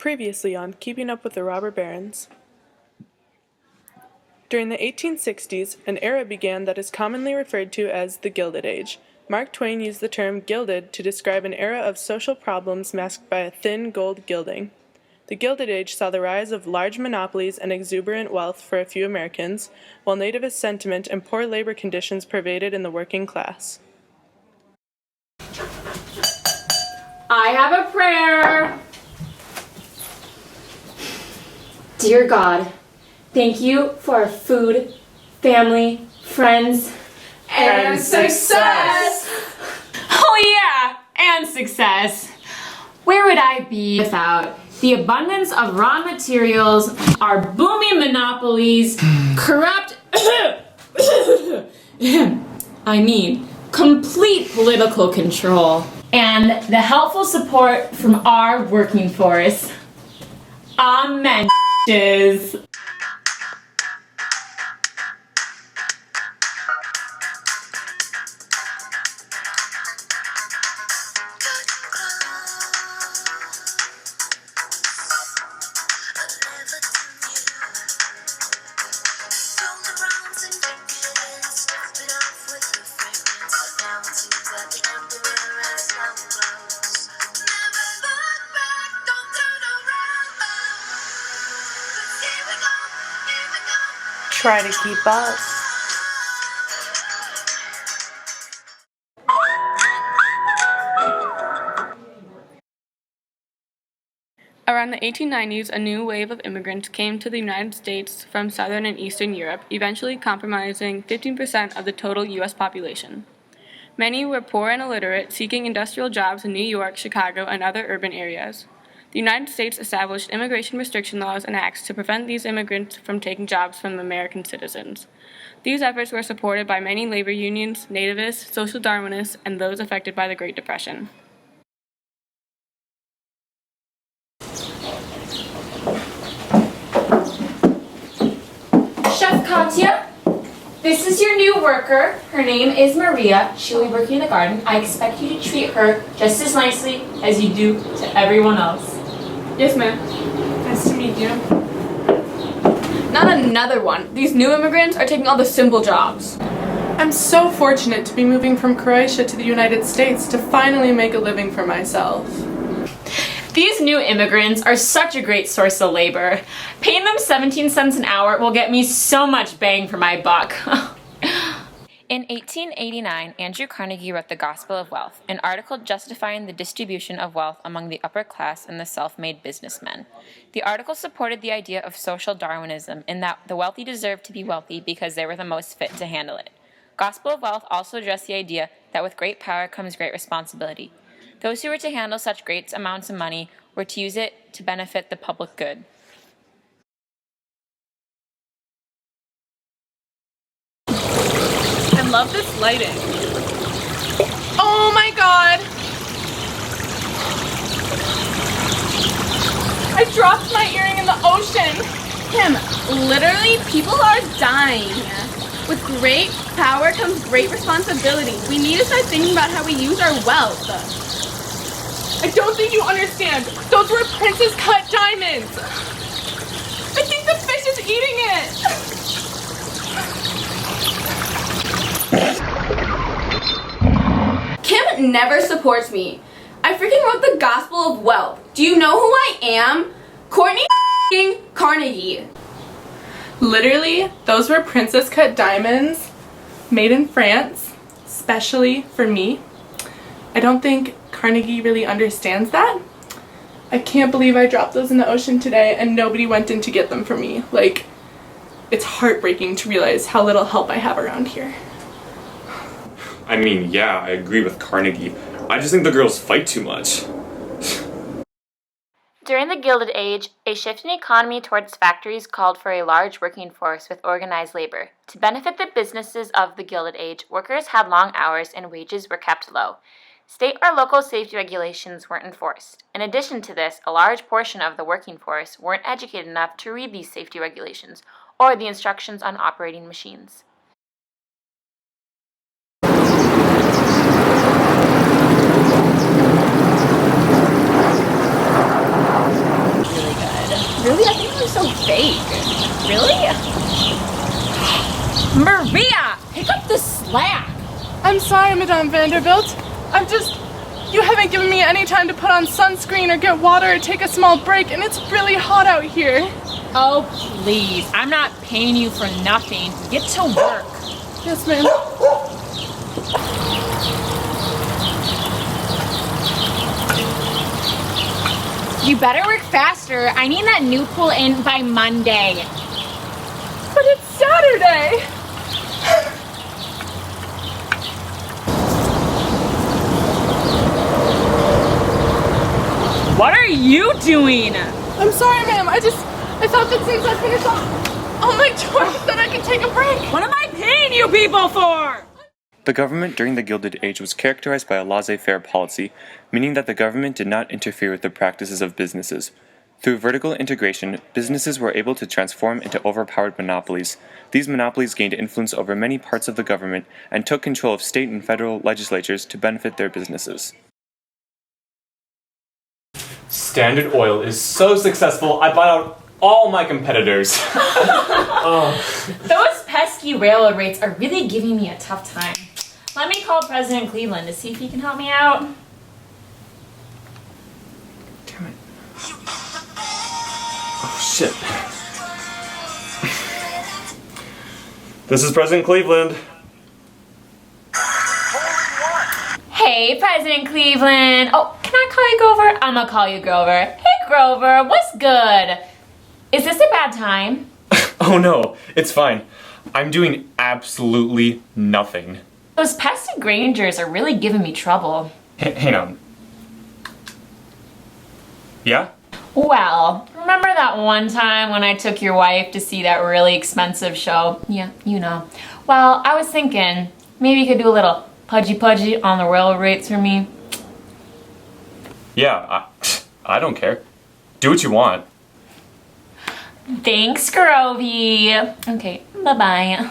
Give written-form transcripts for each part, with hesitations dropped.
Previously on Keeping Up with the Robber Barons. During the 1860s, an era began that is commonly referred to as the Gilded Age. Mark Twain used the term gilded to describe an era of social problems masked by a thin gold gilding. The Gilded Age saw the rise of large monopolies and exuberant wealth for a few Americans, while nativist sentiment and poor labor conditions pervaded in the working class. I have a prayer. Dear God, thank you for our food, family, friends, and success! Oh yeah, and success. Where would I be without the abundance of raw materials, our booming monopolies, corrupt, complete political control, and the helpful support from our working force. Amen. Try to keep up. Around the 1890s, a new wave of immigrants came to the United States from Southern and Eastern Europe, eventually comprising 15% of the total U.S. population. Many were poor and illiterate, seeking industrial jobs in New York, Chicago, and other urban areas. The United States established immigration restriction laws and acts to prevent these immigrants from taking jobs from American citizens. These efforts were supported by many labor unions, nativists, social Darwinists, and those affected by the Great Depression. Chef Katya, this is your new worker. Her name is Maria. She'll be working in the garden. I expect you to treat her just as nicely as you do to everyone else. Yes, ma'am. Nice to meet you. Not another one. These new immigrants are taking all the simple jobs. I'm so fortunate to be moving from Croatia to the United States to finally make a living for myself. These new immigrants are such a great source of labor. Paying them 17 cents an hour will get me so much bang for my buck. In 1889, Andrew Carnegie wrote The Gospel of Wealth, an article justifying the distribution of wealth among the upper class and the self-made businessmen. The article supported the idea of social Darwinism in that the wealthy deserved to be wealthy because they were the most fit to handle it. Gospel of Wealth also addressed the idea that with great power comes great responsibility. Those who were to handle such great amounts of money were to use it to benefit the public good. I love this lighting. Oh my god! I dropped my earring in the ocean! Kim, literally, people are dying. With great power comes great responsibility. We need to start thinking about how we use our wealth. I don't think you understand. Those were princess cut diamonds. I think the fish is eating it. Kim never supports me. I freaking wrote the Gospel of Wealth. Do you know who I am? Courtney Carnegie. Literally, those were princess cut diamonds made in France, specially for me. I don't think Carnegie really understands that. I can't believe I dropped those in the ocean today and nobody went in to get them for me. Like, it's heartbreaking to realize how little help I have around here. I mean, yeah, I agree with Carnegie. I just think the girls fight too much. During the Gilded Age, a shift in economy towards factories called for a large working force with organized labor. To benefit the businesses of the Gilded Age, workers had long hours and wages were kept low. State or local safety regulations weren't enforced. In addition to this, a large portion of the working force weren't educated enough to read these safety regulations or the instructions on operating machines. Really? I think I'm so fake. Really? Maria, pick up the slack. I'm sorry, Madame Vanderbilt. You haven't given me any time to put on sunscreen or get water or take a small break, and it's really hot out here. Oh, please. I'm not paying you for nothing. Get to work. Yes, ma'am. You better work faster. I need that new pool in by Monday. But it's Saturday. What are you doing? I'm sorry, ma'am. I thought that since I finished all my chores that I could take a break. What am I paying you people for? The government during the Gilded Age was characterized by a laissez-faire policy, meaning that the government did not interfere with the practices of businesses. Through vertical integration, businesses were able to transform into overpowered monopolies. These monopolies gained influence over many parts of the government and took control of state and federal legislatures to benefit their businesses. Standard Oil is so successful, I bought out all my competitors. Those pesky railroad rates are really giving me a tough time. Let me call President Cleveland to see if he can help me out. Damn it. Oh, shit. This is President Cleveland. Hey, President Cleveland. Oh, can I call you Grover? I'm gonna call you Grover. Hey, Grover, what's good? Is this a bad time? Oh no, it's fine. I'm doing absolutely nothing. Those pesky Grangers are really giving me trouble. Hang on. Yeah? Well, remember that one time when I took your wife to see that really expensive show? Yeah, you know. Well, I was thinking, maybe you could do a little pudgy on the railroad rates for me. Yeah, I don't care. Do what you want. Thanks, Grovey. Okay, bye-bye.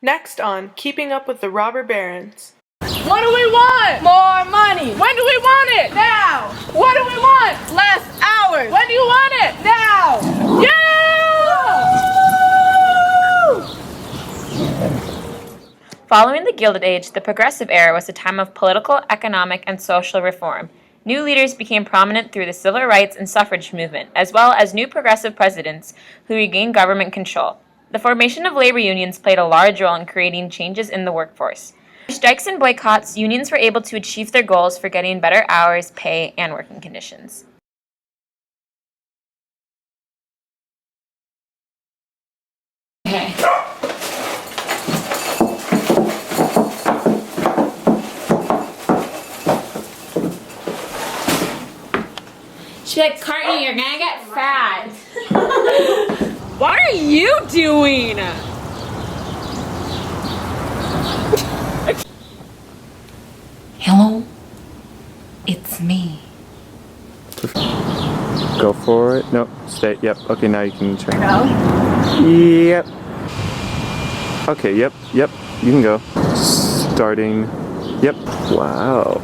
Next on Keeping Up with the Robber Barons. What do we want? More money. When do we want it? Now. What do we want? Less hours. When do you want it? Now. Yeah! Following the Gilded Age, the Progressive Era was a time of political, economic, and social reform. New leaders became prominent through the civil rights and suffrage movement, as well as new progressive presidents who regained government control. The formation of labor unions played a large role in creating changes in the workforce. Through strikes and boycotts, unions were able to achieve their goals for getting better hours, pay, and working conditions. Okay. She'd be like, Courtney, you're gonna get fat. What are you doing? Hello? It's me. Go for it. No, stay. Yep. Okay, now you can turn. Go? Yep. Okay, yep. You can go. Starting. Yep. Wow.